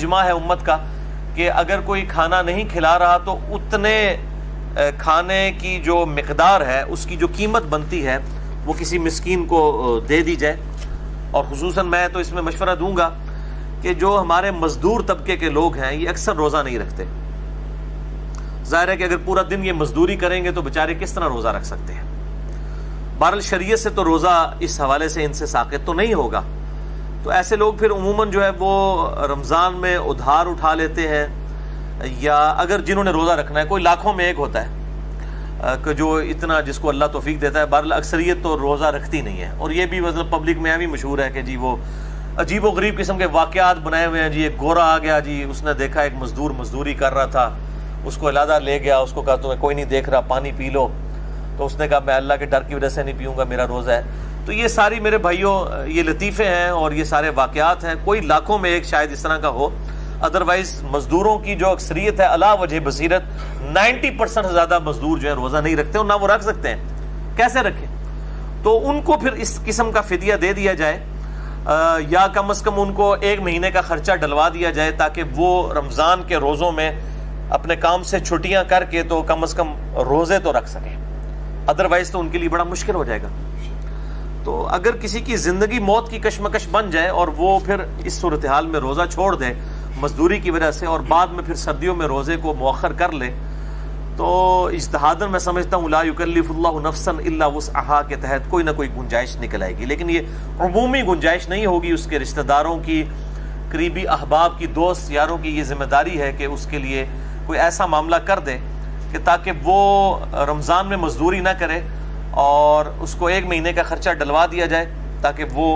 اجماع ہے امت کا کہ اگر کوئی کھانا نہیں کھلا رہا تو اتنے کھانے کی جو مقدار ہے اس کی جو قیمت بنتی ہے وہ کسی مسکین کو دے دی جائے. اور خصوصاً میں تو اس میں مشورہ دوں گا کہ جو ہمارے مزدور طبقے کے لوگ ہیں یہ اکثر روزہ نہیں رکھتے. ظاہر ہے کہ اگر پورا دن یہ مزدوری کریں گے تو بیچارے کس طرح روزہ رکھ سکتے ہیں. بہرحال شریعت سے تو روزہ اس حوالے سے ان سے ساقط تو نہیں ہوگا. تو ایسے لوگ پھر عموماً جو ہے وہ رمضان میں ادھار اٹھا لیتے ہیں، یا اگر جنہوں نے روزہ رکھنا ہے، کوئی لاکھوں میں ایک ہوتا ہے کہ جو اتنا جس کو اللہ توفیق دیتا ہے. بہرحال اکثریت تو روزہ رکھتی نہیں ہے. اور یہ بھی مطلب پبلک میں بھی مشہور ہے کہ جی وہ عجیب و غریب قسم کے واقعات بنائے ہوئے ہیں. جی ایک گورا آ گیا، جی اس نے دیکھا ایک مزدور مزدوری کر رہا تھا، اس کو علیحدہ لے گیا، اس کو کہا تمہیں کوئی نہیں دیکھ رہا، پانی پی لو. تو اس نے کہا میں اللہ کے ڈر کی وجہ سے نہیں پیوں گا، میرا روزہ ہے. تو یہ ساری میرے بھائیوں یہ لطیفے ہیں اور یہ سارے واقعات ہیں. کوئی لاکھوں میں ایک شاید اس طرح کا ہو. ادروائز مزدوروں کی جو اکثریت ہے علا وجہ بصیرت 90% سے زیادہ مزدور جو ہے روزہ نہیں رکھتے اور نہ وہ رکھ سکتے ہیں. کیسے رکھیں؟ تو ان کو پھر اس قسم کا فدیہ دے دیا جائے، یا کم از کم ان کو ایک مہینے کا خرچہ ڈلوا دیا جائے تاکہ وہ رمضان کے روزوں میں اپنے کام سے چھٹیاں کر کے تو کم از کم روزے تو رکھ سکیں. ادروائز تو ان کے لیے بڑا مشکل ہو جائے گا. تو اگر کسی کی زندگی موت کی کشمکش بن جائے اور وہ پھر اس صورتحال میں روزہ چھوڑ دے مزدوری کی وجہ سے اور بعد میں پھر سردیوں میں روزے کو مؤخر کر لے، تو اجتہاداً میں سمجھتا ہوں لا یکلف اللہ نفسا الا وسعها کے تحت کوئی نہ کوئی گنجائش نکل آئے گی. لیکن یہ عمومی گنجائش نہیں ہوگی. اس کے رشتہ داروں کی، قریبی احباب کی، دوست یاروں کی یہ ذمہ داری ہے کہ اس کے لیے کوئی ایسا معاملہ کر دے کہ تاکہ وہ رمضان میں مزدوری نہ کرے اور اس کو ایک مہینے کا خرچہ ڈلوا دیا جائے تاکہ وہ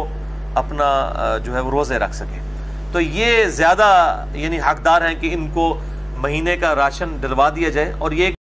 اپنا جو ہے وہ روزے رکھ سکے. تو یہ زیادہ یعنی حقدار ہیں کہ ان کو مہینے کا راشن ڈلوا دیا جائے. اور یہ